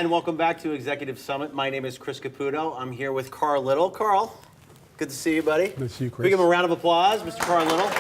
and welcome back to Executive Summit. My name is Chris Caputo. I'm here with Carl Little. Carl, good to see you, buddy. Good to see you, Chris. We give him a round of applause, Mr. Carl Little.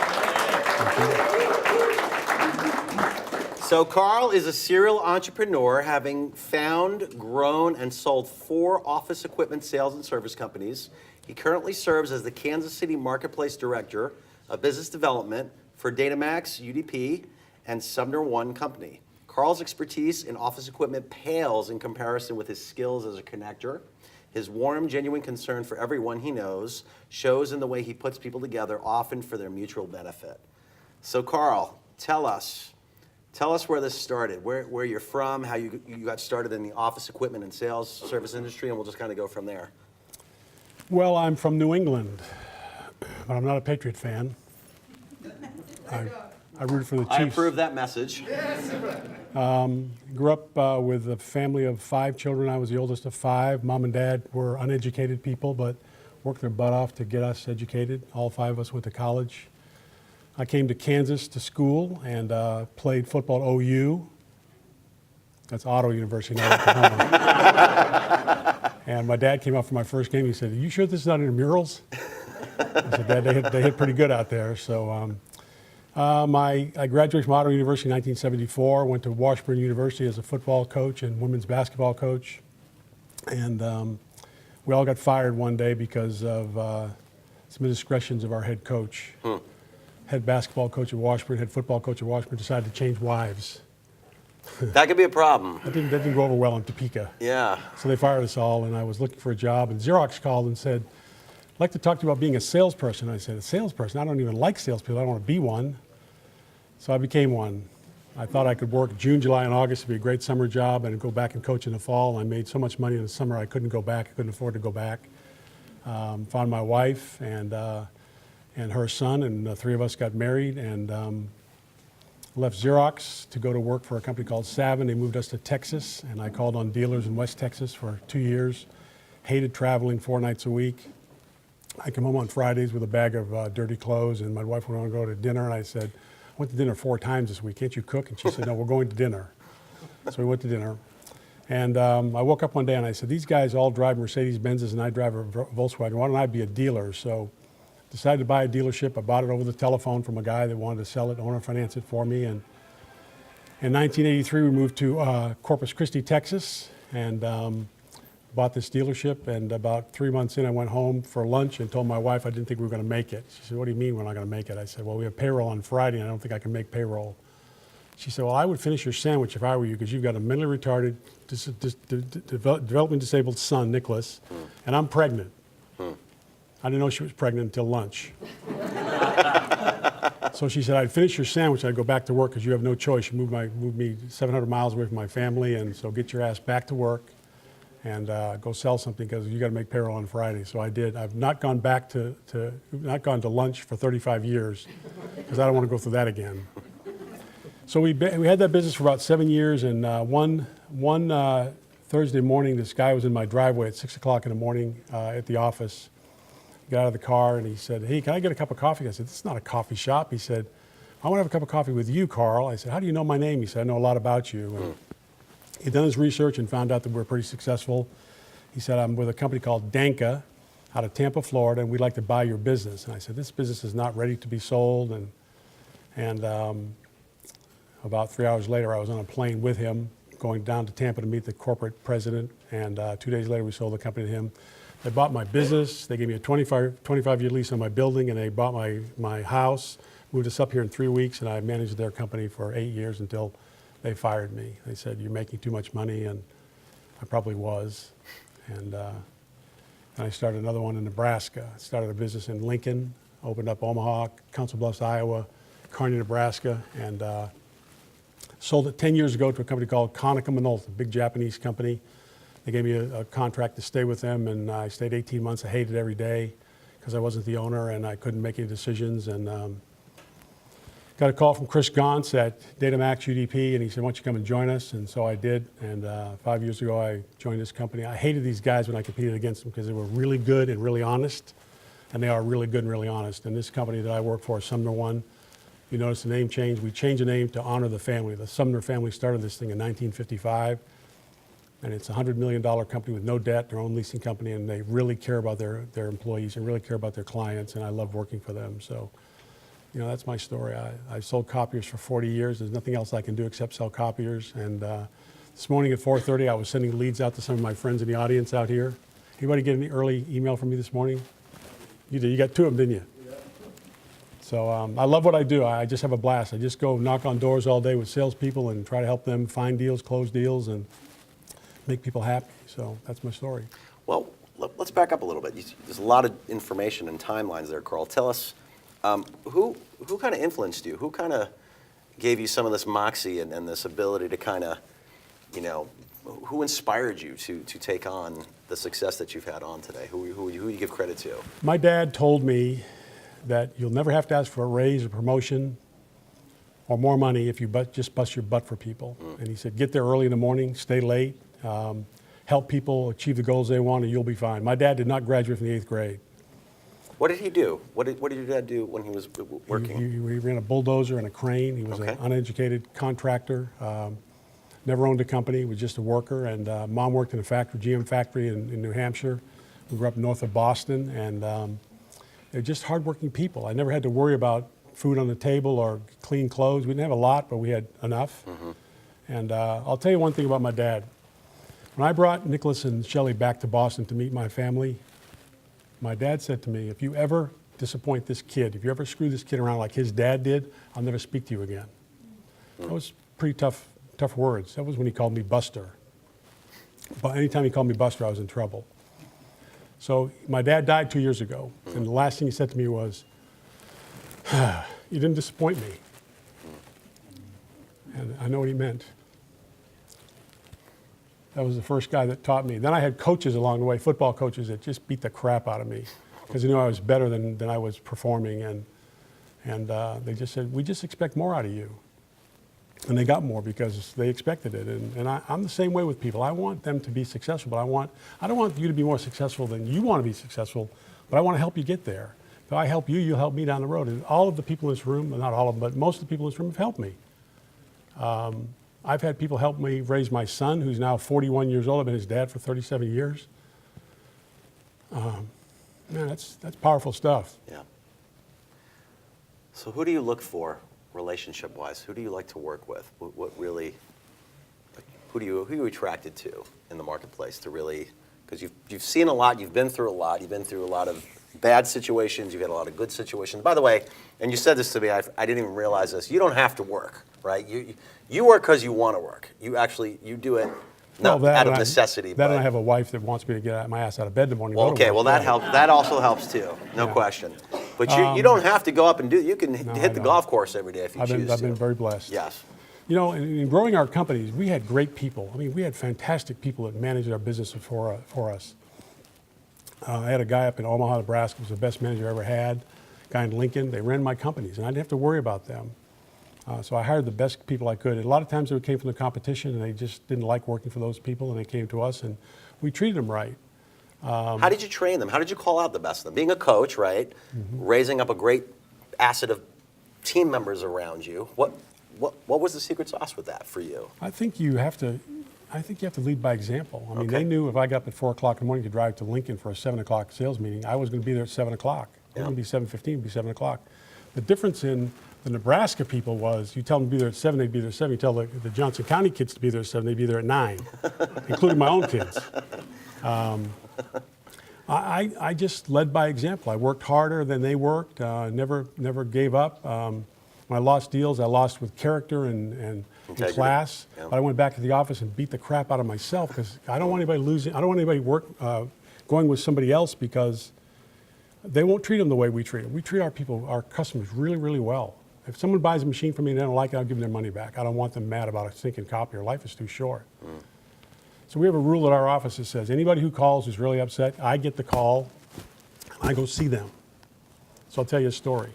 So Carl is a serial entrepreneur, having found, grown, and sold 4 office equipment sales and service companies. He currently serves as the Kansas City Marketplace Director of Business Development for Datamax, UDP, and SumnerOne Company. Carl's expertise in office equipment pales in comparison with his skills as a connector. His warm, genuine concern for everyone he knows shows in the way he puts people together, often for their mutual benefit. So Carl, tell us where this started, where you're from, how you got started in the office equipment and sales service industry, and we'll just kind of go from there. Well, I'm from New England, but I'm not a Patriot fan. I root for the Chiefs. I approve that message. Grew up with a family of 5 children. I was the oldest of 5. Mom and Dad were uneducated people, but worked their butt off to get us educated. All 5 of us went to college. I came to Kansas to school and played football at OU. That's Auto University, not Oklahoma. And my dad came up for my first game. He said, "Are you sure this is not intramurals?" I said, "Dad, they hit pretty good out there." So I graduated from Auto University in 1974, went to Washburn University as a football coach and women's basketball coach. And we all got fired one day because of some indiscretions of our head coach. Head basketball coach at Washburn, head football coach at Washburn decided to change wives. That could be a problem. That didn't go over well in Topeka. Yeah. So they fired us all, and I was looking for a job, and Xerox called and said, "I'd like to talk to you about being a salesperson." I said, "A salesperson? I don't even like salespeople. I don't want to be one." So I became one. I thought I could work June, July, and August. It'd be a great summer job, and go back and coach in the fall. I made so much money in the summer I couldn't go back. I couldn't afford to go back. Found my wife and her son, and the 3 of us got married, and left Xerox to go to work for a company called Savin. They moved us to Texas, and I called on dealers in West Texas for 2 years. Hated traveling 4 nights a week. I come home on Fridays with a bag of dirty clothes, and my wife would want to go to dinner, and I said, "I went to dinner 4 times this week. Can't you cook?" And she said, "No, we're going to dinner." So we went to dinner. And I woke up one day and I said, "These guys all drive Mercedes-Benzes and I drive a Volkswagen. Why don't I be a dealer?" So decided to buy a dealership. I bought it over the telephone from a guy that wanted to sell it, owner finance it for me. And in 1983, we moved to Corpus Christi, Texas, and bought this dealership. And about 3 months in, I went home for lunch and told my wife I didn't think we were going to make it. She said, "What do you mean we're not going to make it?" I said, "Well, we have payroll on Friday, and I don't think I can make payroll." She said, "Well, I would finish your sandwich if I were you, because you've got a mentally retarded, developmentally disabled son, Nicholas, and I'm pregnant." I didn't know she was pregnant until lunch. So she said, "I'd finish your sandwich, I'd go back to work, because you have no choice. You moved me 700 miles away from my family, and so get your ass back to work and go sell something, because you got to make payroll on Friday." So I did. I've not gone back not gone to lunch for 35 years, because I don't want to go through that again. So we had that business for about 7 years, and one Thursday morning, this guy was in my driveway at 6 o'clock in the morning at the office. He got out of the car and he said, "Hey, can I get a cup of coffee?" I said, "This is not a coffee shop." He said, "I want to have a cup of coffee with you, Carl." I said, "How do you know my name?" He said, "I know a lot about you." And he'd done his research and found out that we're pretty successful. He said, "I'm with a company called Danka out of Tampa, Florida, and we'd like to buy your business." And I said, "This business is not ready to be sold." And about 3 hours later, I was on a plane with him going down to Tampa to meet the corporate president. And 2 days later, we sold the company to him. They bought my business. They gave me a 25-year lease on my building, and they bought my house, moved us up here in 3 weeks, and I managed their company for 8 years until they fired me. They said, "You're making too much money," and I probably was. And I started another one in Nebraska. I started a business in Lincoln, opened up Omaha, Council Bluffs, Iowa, Kearney, Nebraska, and sold it 10 years ago to a company called Konica Minolta, a big Japanese company. They gave me a contract to stay with them, and I stayed 18 months. I hated every day because I wasn't the owner and I couldn't make any decisions. And got a call from Chris Gauntz at Datamax UDP, and he said, "Why don't you come and join us?" And so I did. And 5 years ago, I joined this company. I hated these guys when I competed against them because they were really good and really honest, and they are really good and really honest. And this company that I work for, SumnerOne, you notice the name change. We changed the name to honor the family. The Sumner family started this thing in 1955. And it's a $100 million company with no debt, their own leasing company, and they really care about their employees and really care about their clients, and I love working for them. So, you know, that's my story. I sold copiers for 40 years. There's nothing else I can do except sell copiers. And this morning at 4:30, I was sending leads out to some of my friends in the audience out here. Anybody get any early email from me this morning? You did. You got 2 of them, didn't you? Yeah. So I love what I do. I just have a blast. I just go knock on doors all day with salespeople and try to help them find deals, close deals, and make people happy. So that's my story. Well, let's back up a little bit. There's a lot of information and timelines there, Carl. Tell us, who kind of influenced you? Who kind of gave you some of this moxie and this ability to kind of, you know, who inspired you to take on the success that you've had on today? Who you give credit to? My dad told me that you'll never have to ask for a raise or promotion or more money if you just bust your butt for people. And he said, get there early in the morning, stay late, help people achieve the goals they want, and you'll be fine. My dad did not graduate from the 8th grade. What did he do? What did your dad do when he was working? He ran a bulldozer and a crane. He was an uneducated contractor. Never owned a company, was just a worker. And Mom worked in a factory, GM factory in New Hampshire. We grew up north of Boston, and they're just hardworking people. I never had to worry about food on the table or clean clothes. We didn't have a lot, but we had enough. And I'll tell you one thing about my dad. When I brought Nicholas and Shelley back to Boston to meet my family, my dad said to me, if you ever disappoint this kid, if you ever screw this kid around like his dad did, I'll never speak to you again. That was pretty tough words. That was when he called me Buster. But anytime he called me Buster, I was in trouble. So my dad died 2 years ago, and the last thing he said to me was, you didn't disappoint me. And I know what he meant. That was the first guy that taught me. Then I had coaches along the way, football coaches that just beat the crap out of me because they knew I was better than I was performing. And they just said, we just expect more out of you. And they got more because they expected it. And I'm the same way with people. I want them to be successful, but I don't want you to be more successful than you want to be successful, but I want to help you get there. If I help you, you'll help me down the road. And all of the people in this room, not all of them, but most of the people in this room have helped me. I've had people help me raise my son, who's now 41 years old. I've been his dad for 37 years. Man, that's powerful stuff. Yeah. So who do you look for relationship-wise? Who do you like to work with? What really, who are you attracted to in the marketplace to really, because you've seen a lot, you've been through a lot, you've been through a lot of bad situations, you've had a lot of good situations. By the way, and you said this to me, I didn't even realize this, you don't have to work, right? You work because you want to work. You do it not out of necessity. And I have a wife that wants me to get my ass out of bed in the morning. Well, okay, well that helps. That also helps too, no question. But you don't have to go up and you can hit the golf course every day if you choose to. I've been very blessed. Yes. You know, in growing our companies, we had great people. I mean, we had fantastic people that managed our business for us. I had a guy up in Omaha, Nebraska, who was the best manager I ever had. A guy in Lincoln, they ran my companies, and I didn't have to worry about them. So I hired the best people I could. And a lot of times they came from the competition, and they just didn't like working for those people, and they came to us, and we treated them right. How did you train them? How did you call out the best of them? Being a coach, right? Raising up a great asset of team members around you. What was the secret sauce with that for you? I think you have to lead by example. I mean, they knew if I got up at 4 o'clock in the morning to drive to Lincoln for a 7 o'clock sales meeting, I was going to be there at 7 o'clock. It wasn't going to be 7:15, it'd be 7 o'clock. The difference in the Nebraska people was you tell them to be there at 7, they'd be there at 7. You tell the Johnson County kids to be there at 7, they'd be there at 9, including my own kids. I just led by example. I worked harder than they worked, never gave up. When I lost deals, I lost with character and class. Yeah. But I went back to the office and beat the crap out of myself because I don't want anybody losing. I don't want anybody going with somebody else because they won't treat them the way we treat them. We treat our people, our customers, really, really well. If someone buys a machine from me and they don't like it, I'll give them their money back. I don't want them mad about a stinking copier. Life is too short. So we have a rule at our office that says anybody who calls who's really upset, I get the call, and I go see them. So I'll tell you a story.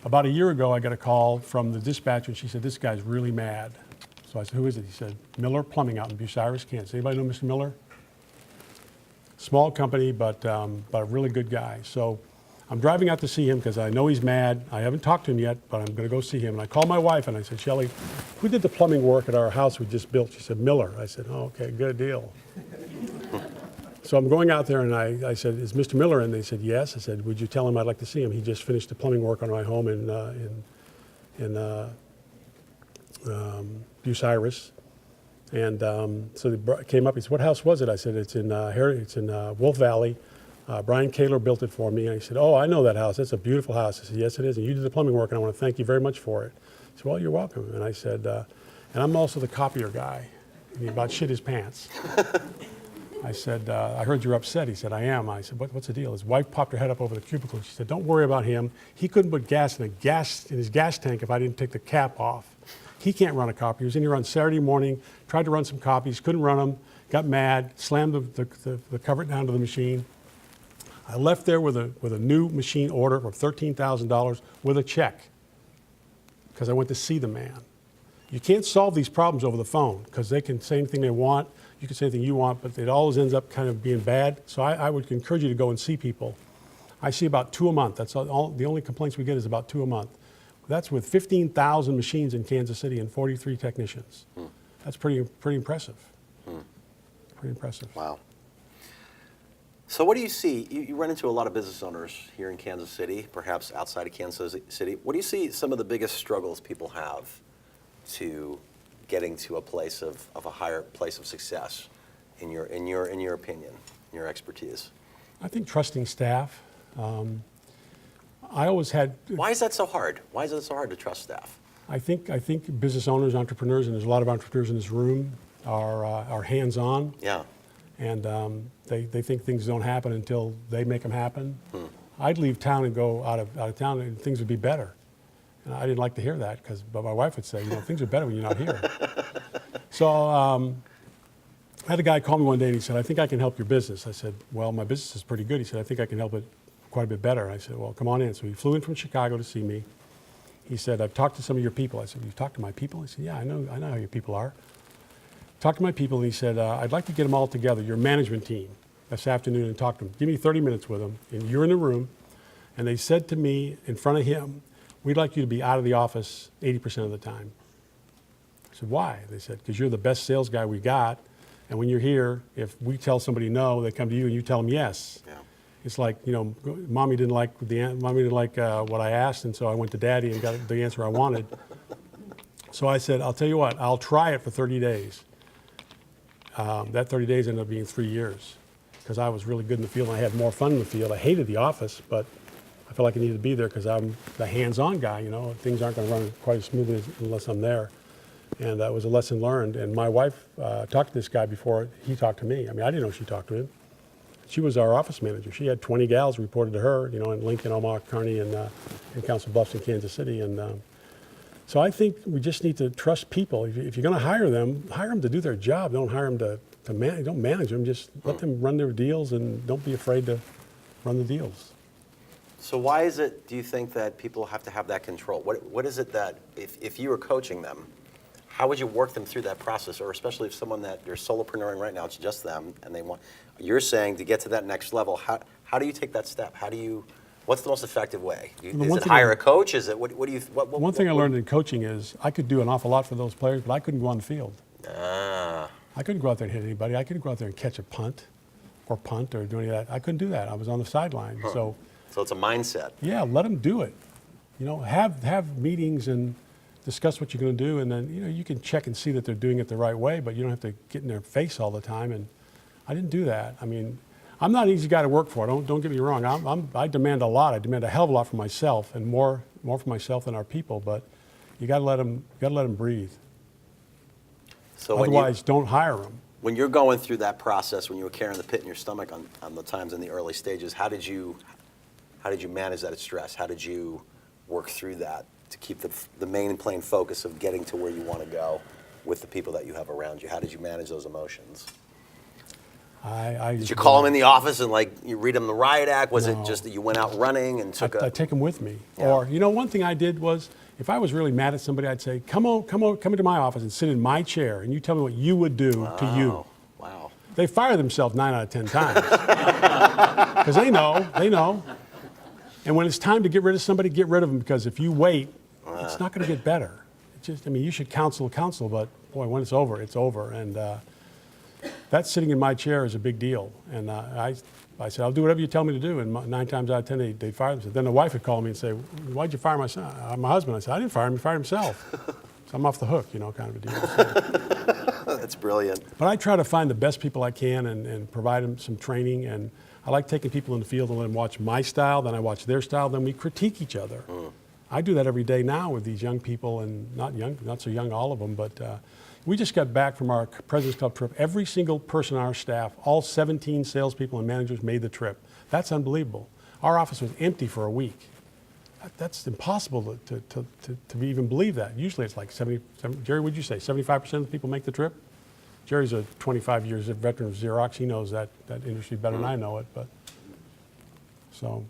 About a year ago, I got a call from the dispatcher, and she said, this guy's really mad. So I said, who is it? He said, Miller Plumbing out in Bucyrus, Kansas. Anybody know Mr. Miller? Small company, but a really good guy. So I'm driving out to see him because I know he's mad. I haven't talked to him yet, but I'm going to go see him. And I called my wife and I said, Shelley, who did the plumbing work at our house we just built? She said, Miller. I said, oh, okay, good deal. So I'm going out there and I said, is Mr. Miller in? They said, yes. I said, would you tell him I'd like to see him? He just finished the plumbing work on my home in Bucyrus. And so they came up. He said, what house was it? I said, it's in Wolf Valley. Brian Kaler built it for me. And he said, oh, I know that house. That's a beautiful house. I said, yes, it is. And you did the plumbing work, and I want to thank you very much for it. He said, well, you're welcome. And I said, and I'm also the copier guy. And he about shit his pants. I said, I heard you're upset. He said, I am. I said, what's the deal? His wife popped her head up over the cubicle. She said, don't worry about him. He couldn't put gas in his gas tank if I didn't take the cap off. He can't run a copy. He was in here on Saturday morning, tried to run some copies, couldn't run them, got mad, slammed the cover down to the machine. I left there with a new machine order for $13,000 with a check because I went to see the man. You can't solve these problems over the phone because they can say anything they want. You can say anything you want, but it always ends up kind of being bad. So I would encourage you to go and see people. I see about 2 a month. That's all. The only complaints we get is about 2 a month. That's with 15,000 machines in Kansas City and 43 technicians. That's pretty impressive. Pretty impressive. Wow. So what do you see? You run into a lot of business owners here in Kansas City, perhaps outside of Kansas City. What do you see some of the biggest struggles people have to getting to a place of a higher place of success, in your opinion, in your expertise? I think trusting staff. I always had. Why is that so hard? Why is it so hard to trust staff? I think business owners, entrepreneurs, and there's a lot of entrepreneurs in this room are hands-on. Yeah. And they think things don't happen until they make them happen. I'd leave town and go out of town, and things would be better. And I didn't like to hear that but my wife would say, things are better when you're not here. So I had a guy call me one day and he said, I think I can help your business. I said, well, my business is pretty good. He said, I think I can help it quite a bit better. I said, well, come on in. So he flew in from Chicago to see me. He said, I've talked to some of your people. I said, you've talked to my people? He said, yeah, I know how your people are. Talked to my people, and he said, I'd like to get them all together, your management team, this afternoon, and talk to them. Give me 30 minutes with them, and you're in the room. And they said to me in front of him, we'd like you to be out of the office 80% of the time. I said, why? They said, because you're the best sales guy we got, and when you're here, if we tell somebody no, they come to you and you tell them yes. Yeah. It's like, mommy didn't like what I asked, and so I went to daddy and got the answer I wanted. So I said, I'll tell you what, I'll try it for 30 days. That 30 days ended up being 3 years because I was really good in the field and I had more fun in the field. I hated the office, but I felt like I needed to be there because I'm the hands-on guy, Things aren't going to run quite as smoothly unless I'm there. And that was a lesson learned. And my wife talked to this guy before he talked to me. I mean, I didn't know she talked to him. She was our office manager. She had 20 gals reported to her, in Lincoln, Omaha, Kearney, and Council Bluffs in Kansas City. And so I think we just need to trust people. If you're going to hire them to do their job. Don't hire them to manage. Don't manage them. Just let them run their deals and don't be afraid to run the deals. So why is it, do you think, that people have to have that control? What is it that, if you were coaching them, how would you work them through that process? Or especially if someone that you're solopreneuring right now, it's just them, and you're saying to get to that next level, how do you take that step? What's the most effective way? Is it hire a coach? Is it, one thing I learned in coaching is I could do an awful lot for those players, but I couldn't go on the field. I couldn't go out there and hit anybody. I couldn't go out there and catch a punt or do any of that. I couldn't do that. I was on the sideline. So it's a mindset. Yeah, let them do it. Have meetings and discuss what you're going to do, and then you can check and see that they're doing it the right way, but you don't have to get in their face all the time. And I didn't do that. I mean, I'm not an easy guy to work for. Don't get me wrong. I demand a lot. I demand a hell of a lot from myself, and more for myself than our people. But you got to let them breathe. So otherwise, don't hire them. When you're going through that process, when you were carrying the pit in your stomach on the times in the early stages, how did you manage that stress? How did you work through that to keep the main plain focus of getting to where you want to go with the people that you have around you? How did you manage those emotions? Did you call them in the office and you read them the riot act? Was it just that you went out running and I'd take them with me. Yeah. Or one thing I did was, if I was really mad at somebody, I'd say, come into my office and sit in my chair and you tell me what you would do to you. Wow. They fire themselves 9 out of 10 times. Because they know. And when it's time to get rid of somebody, get rid of them, because if you wait, it's not going to get better. It's just, I mean, you should counsel, but boy, when it's over, it's over. And that sitting in my chair is a big deal. And I said, I'll do whatever you tell me to do. And 9 times out of 10, they fired him. Then the wife would call me and say, why'd you fire my son? My husband? I said, I didn't fire him. He fired himself. So I'm off the hook, you know, kind of a deal. So. That's brilliant. But I try to find the best people I can and provide them some training. And I like taking people in the field and let them watch my style, then I watch their style, then we critique each other. I do that every day now with these young people, and not so young, all of them, but we just got back from our President's Club trip. Every single person on our staff, all 17 salespeople and managers made the trip. That's unbelievable. Our office was empty for a week. That's impossible to even believe that. Usually it's like 70, Jerry, would you say 75% of the people make the trip? Jerry's a 25 years veteran of Xerox. He knows that industry better than I know it. But so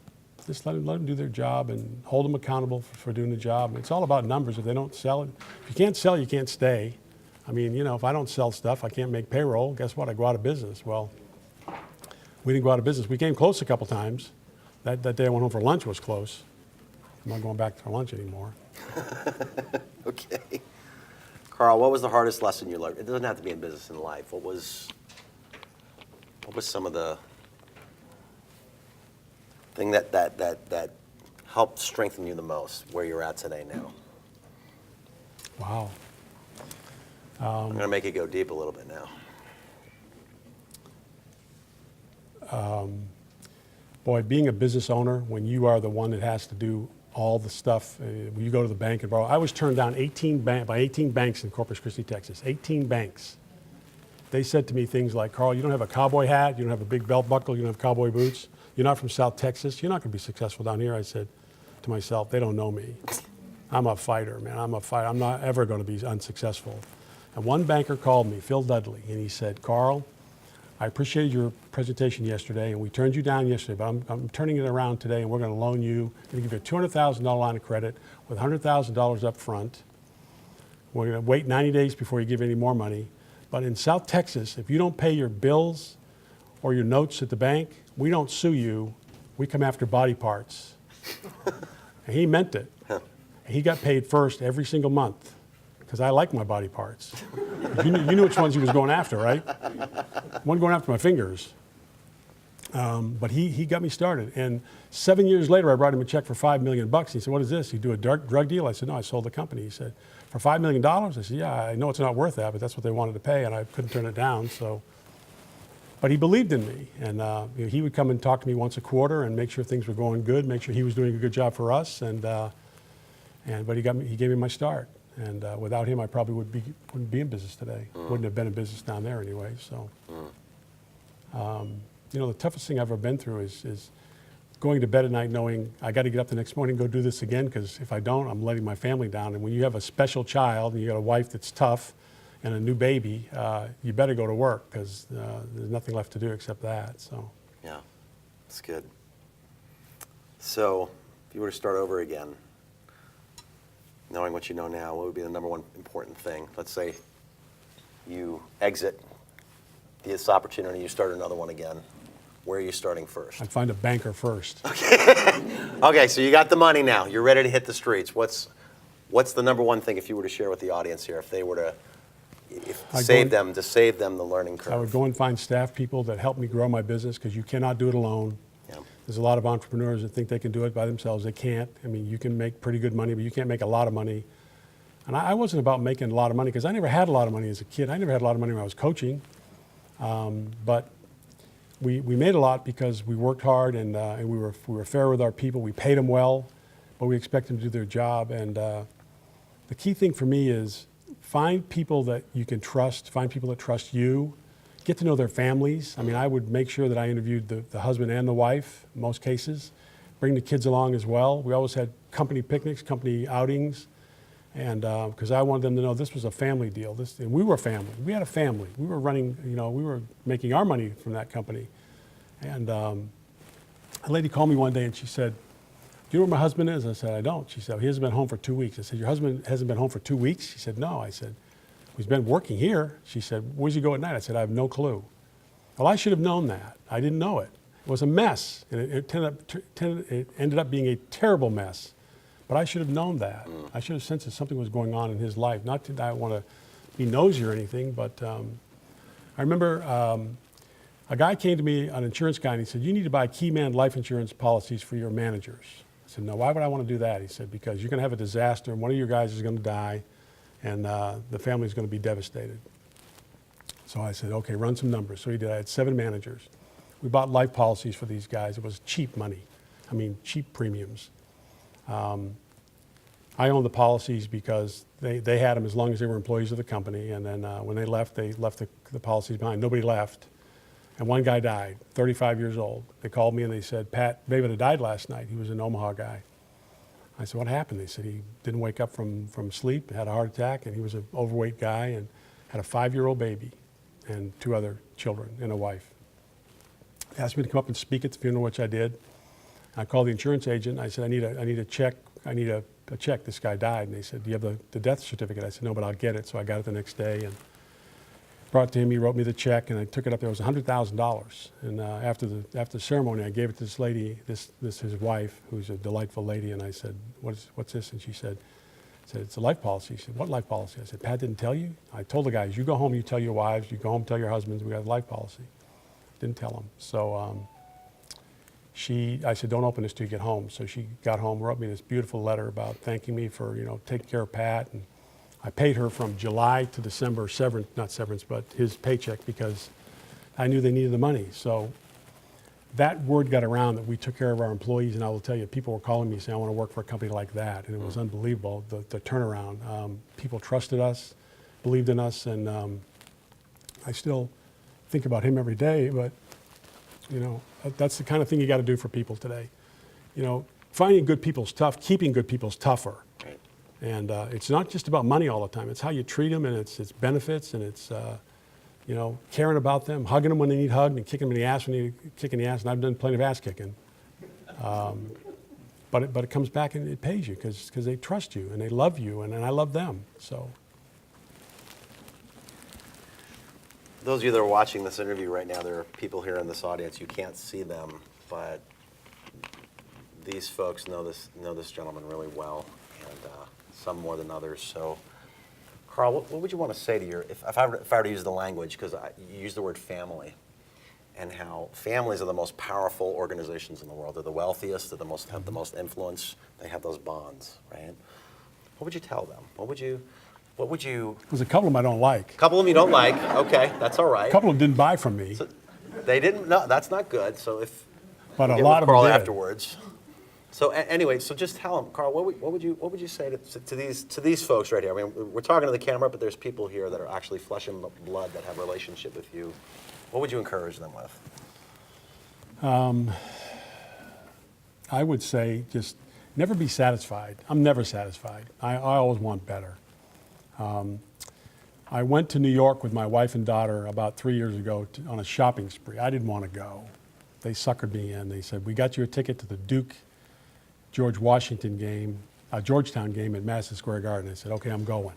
just let them do their job and hold them accountable for doing the job. It's all about numbers. If they don't sell it, if you can't sell, you can't stay. I mean, you know, if I don't sell stuff, I can't make payroll. Guess what? I go out of business. Well, we didn't go out of business. We came close a couple times. That day I went home for lunch was close. I'm not going back for lunch anymore. Okay. Carl, what was the hardest lesson you learned? It doesn't have to be in business, in life. What was some of the thing that helped strengthen you the most, where you're at today now? Wow. I'm going to make it go deep a little bit now. Boy, being a business owner, when you are the one that has to do all the stuff, when you go to the bank and borrow. I was turned down by 18 banks in Corpus Christi, Texas. 18 banks. They said to me things like, Carl, you don't have a cowboy hat, you don't have a big belt buckle, you don't have cowboy boots, you're not from South Texas, you're not going to be successful down here. I said to myself, they don't know me. I'm a fighter, man. I'm a fighter. I'm not ever going to be unsuccessful. And one banker called me, Phil Dudley, and he said, Carl, I appreciated your presentation yesterday, and we turned you down yesterday, but I'm turning it around today, and we're going to loan you, going to give you a $200,000 line of credit with $100,000 up front. We're going to wait 90 days before you give any more money. But in South Texas, if you don't pay your bills or your notes at the bank, we don't sue you. We come after body parts. And he meant it. He got paid first every single month because I like my body parts. You knew which ones he was going after, right? One going after my fingers. But he got me started. And 7 years later, I brought him a check for $5 million. He said, what is this? You do a drug deal? I said, no, I sold the company. He said, for $5 million? I said, yeah, I know it's not worth that, but that's what they wanted to pay, and I couldn't turn it down. So, but he believed in me. And you know, he would come and talk to me once a quarter and make sure things were going good, make sure he was doing a good job for us. But he gave me my start. And without him, I probably wouldn't be in business today. Wouldn't have been in business down there anyway. So, you know, the toughest thing I've ever been through is going to bed at night knowing I got to get up the next morning and go do this again, because if I don't, I'm letting my family down. And when you have a special child and you got a wife that's tough and a new baby, you better go to work, because there's nothing left to do except that. So. Yeah, that's good. So, if you were to start over again, knowing what you know now, what would be the number one important thing? Let's say you exit this opportunity, you start another one again. Where are you starting first? I'd find a banker first. Okay, so you got the money now. You're ready to hit the streets. What's the number one thing, if you were to share with the audience here, if they were to save them the learning curve? I would go and find staff people that help me grow my business, because you cannot do it alone. Yeah. There's a lot of entrepreneurs that think they can do it by themselves. They can't. I mean, you can make pretty good money, but you can't make a lot of money. And I wasn't about making a lot of money, because I never had a lot of money as a kid. I never had a lot of money when I was coaching. But we made a lot because we worked hard, and we were fair with our people. We paid them well, but we expect them to do their job. And the key thing for me is find people that you can trust, find people that trust you, get to know their families. I mean, I would make sure that I interviewed the husband and the wife in most cases, bring the kids along as well. We always had company picnics, company outings, and because I wanted them to know this was a family deal. And we were a family. We had a family. We were running, you know, we were making our money from that company. And a lady called me one day and she said, do you know where my husband is? I said, I don't. She said, he hasn't been home for 2 weeks. I said, your husband hasn't been home for 2 weeks? She said, no. I said, he's been working here. She said, where's he go at night? I said, I have no clue. Well, I should have known that. I didn't know it. was a mess, and it ended up being a terrible mess. But I should have known that. I should have sensed that something was going on in his life. Not that I want to be nosy or anything, but I remember a guy came to me, an insurance guy, and he said, "You need to buy Keyman life insurance policies for your managers." I said, "No, why would I want to do that?" He said, "Because you're going to have a disaster, and one of your guys is going to die, and the family's going to be devastated." So I said, "Okay, run some numbers." So he did. I had 7 managers. We bought life policies for these guys. It was cheap money. I mean, cheap premiums. I owned the policies because they had them as long as they were employees of the company. And then when they left the policies behind. Nobody left. And one guy died, 35 years old. They called me and they said, "Pat, David had died last night." He was an Omaha guy. I said, "What happened?" They said he didn't wake up from sleep, had a heart attack, and he was an overweight guy and had a 5-year-old baby and 2 other children and a wife. They asked me to come up and speak at the funeral, which I did. I called the insurance agent. I said, I need a check. I need a check. This guy died." And they said, "Do you have the death certificate?" I said, "No, but I'll get it." So I got it the next day and brought it to him. He wrote me the check, and I took it up. There was $100,000. And after the ceremony, I gave it to this lady, this his wife, who's a delightful lady. And I said, "What's this?" And she said, "It's a life policy." She said, "What life policy?" I said, "Pat didn't tell you?" I told the guys, "You go home, you tell your wives, you go home, tell your husbands, we got a life policy." Didn't tell them. So I said, "Don't open this till you get home." So she got home, wrote me this beautiful letter about thanking me for, taking care of Pat. And I paid her from July to December not severance, but his paycheck, because I knew they needed the money. So that word got around that we took care of our employees. And I will tell you, people were calling me saying, "I want to work for a company like that." And it was unbelievable, the turnaround. People trusted us, believed in us. And I still think about him every day, but that's the kind of thing you got to do for people today. Finding good people's tough, keeping good people's tougher. Right. And it's not just about money all the time. It's how you treat them, and it's benefits, and it's caring about them, hugging them when they need hugged, and kicking them in the ass when they need kicking the ass. And I've done plenty of ass kicking. But it comes back and it pays you because they trust you and they love you, and I love them. So. Those of you that are watching this interview right now, there are people here in this audience. You can't see them, but these folks know this gentleman really well, and some more than others. So, Carl, what would you want to say to if I were to use the language, because you use the word family, and how families are the most powerful organizations in the world. They're the wealthiest. They're have the most influence. They have those bonds, right? What would you tell them? What would you? There's a couple of them I don't like. A couple of them you don't like. Okay, that's all right. A couple of them didn't buy from me. So they didn't. No, that's not good. So but we'll a lot of them Carl did. afterwards. So anyway, so just tell them, Carl. What would you say to these folks right here? I mean, we're talking to the camera, but there's people here that are actually flesh and blood that have a relationship with you. What would you encourage them with? I would say just never be satisfied. I'm never satisfied. I always want better. I went to New York with my wife and daughter about 3 years ago on a shopping spree. I didn't want to go. They suckered me in. They said, "We got you a ticket to the Georgetown game at Madison Square Garden." I said, "Okay, I'm going."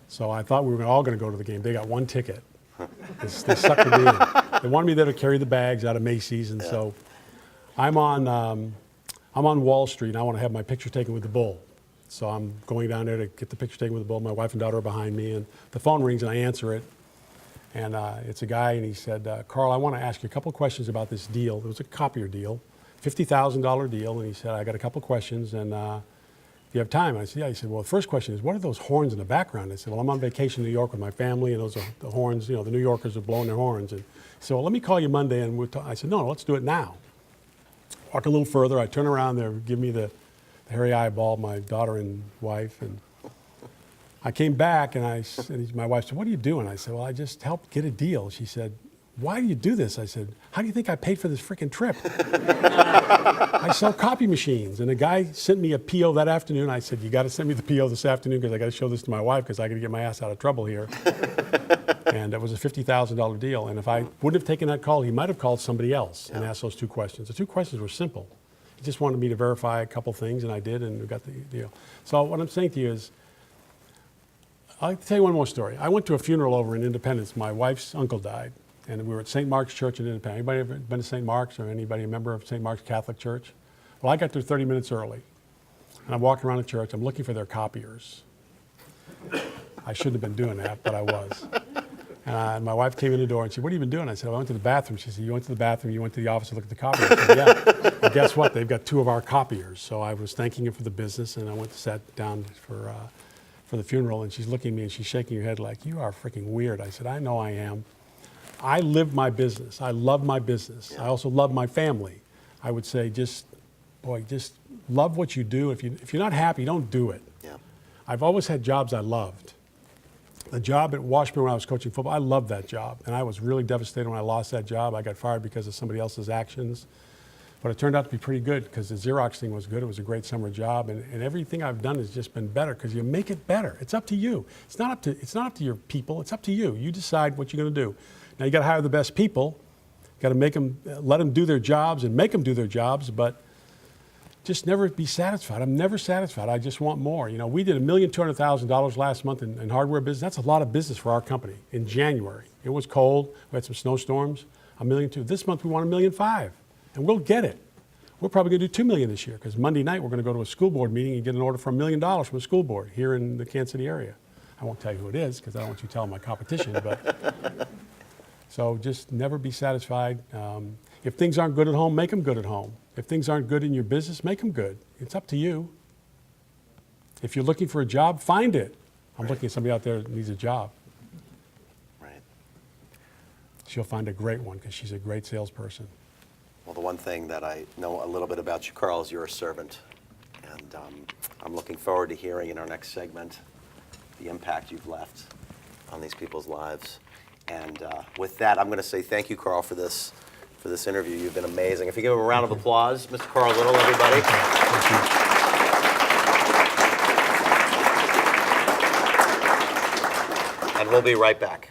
So I thought we were all going to go to the game. They got one ticket. They suckered me in. They wanted me there to carry the bags out of Macy's, and so I'm on Wall Street, and I want to have my picture taken with the bull. So I'm going down there to get the picture taken with the bull. My wife and daughter are behind me, and the phone rings, and I answer it. And it's a guy, and he said, "Carl, I want to ask you a couple questions about this deal." It was a copier deal, $50,000 deal, and he said, "I got a couple questions, and do you have time?" I said, "Yeah." He said, "Well, the first question is, what are those horns in the background?" I said, "Well, I'm on vacation in New York with my family, and those are the horns, the New Yorkers are blowing their horns." And he said, "Well, let me call you Monday, and we'll talk." I said, "No, let's do it now." Walk a little further, I turn around, they give me the hairy eyeball, my daughter and wife, and I came back, and my wife said, "What are you doing?" I said, "Well, I just helped get a deal." She said, "Why do you do this?" I said, "How do you think I paid for this freaking trip?" I sell copy machines, and the guy sent me a PO that afternoon. I said, "You got to send me the PO this afternoon because I got to show this to my wife because I got to get my ass out of trouble here." And it was a $50,000 deal, and if I wouldn't have taken that call, he might have called somebody else and asked those 2 questions. The 2 questions were simple. He just wanted me to verify a couple things, and I did, and we got the deal. So what I'm saying to you is, I'll tell you one more story. I went to a funeral over in Independence. My wife's uncle died, And we were at St. Mark's Church in Independence. Anybody ever been to St. Mark's, or anybody a member of St. Mark's Catholic Church? Well, I got there 30 minutes early. And I'm walking around the church. I'm looking for their copiers. I shouldn't have been doing that, but I was. And my wife came in the door and she said, "What have you been doing?" I said, "I went to the bathroom." She said, "You went to the bathroom, you went to the office to look at the copiers." I said, "Yeah." And guess what? They've got 2 of our copiers. So I was thanking him for the business, and I went to sat down for the funeral, and she's looking at me and she's shaking her head like, "You are freaking weird." I said, "I know I am. I live my business. I love my business. I also love my family." I would say just love what you do. If you're not happy, don't do it. Yeah. I've always had jobs I loved. The job at Washburn when I was coaching football, I loved that job. And I was really devastated when I lost that job. I got fired because of somebody else's actions. But it turned out to be pretty good because the Xerox thing was good. It was a great summer job. And everything I've done has just been better because you make it better. It's up to you. It's not up to your people. It's up to you. You decide what you're going to do. Now, you got to hire the best people. You got to let them do their jobs and make them do their jobs. But just never be satisfied. I'm never satisfied. I just want more. You know, we did $1,200,000 last month in hardware business. That's a lot of business for our company in January. It was cold. We had some snowstorms. $1.2 million. This month we want $1.5 million, and we'll get it. We're probably going to do $2 million this year because Monday night we're going to go to a school board meeting and get an order for $1 million from a school board here in the Kansas City area. I won't tell you who it is because I don't want you telling my competition. But so just never be satisfied. If things aren't good at home, make them good at home. If things aren't good in your business, make them good. It's up to you. If you're looking for a job, find it. I'm looking at somebody out there that needs a job. Right. She'll find a great one because she's a great salesperson. Well, the one thing that I know a little bit about you, Carl, is you're a servant. And I'm looking forward to hearing in our next segment the impact you've left on these people's lives. And with that, I'm going to say thank you, Carl, for this interview. You've been amazing. If you give him a round of applause, Mr. Carl Little, everybody. And we'll be right back.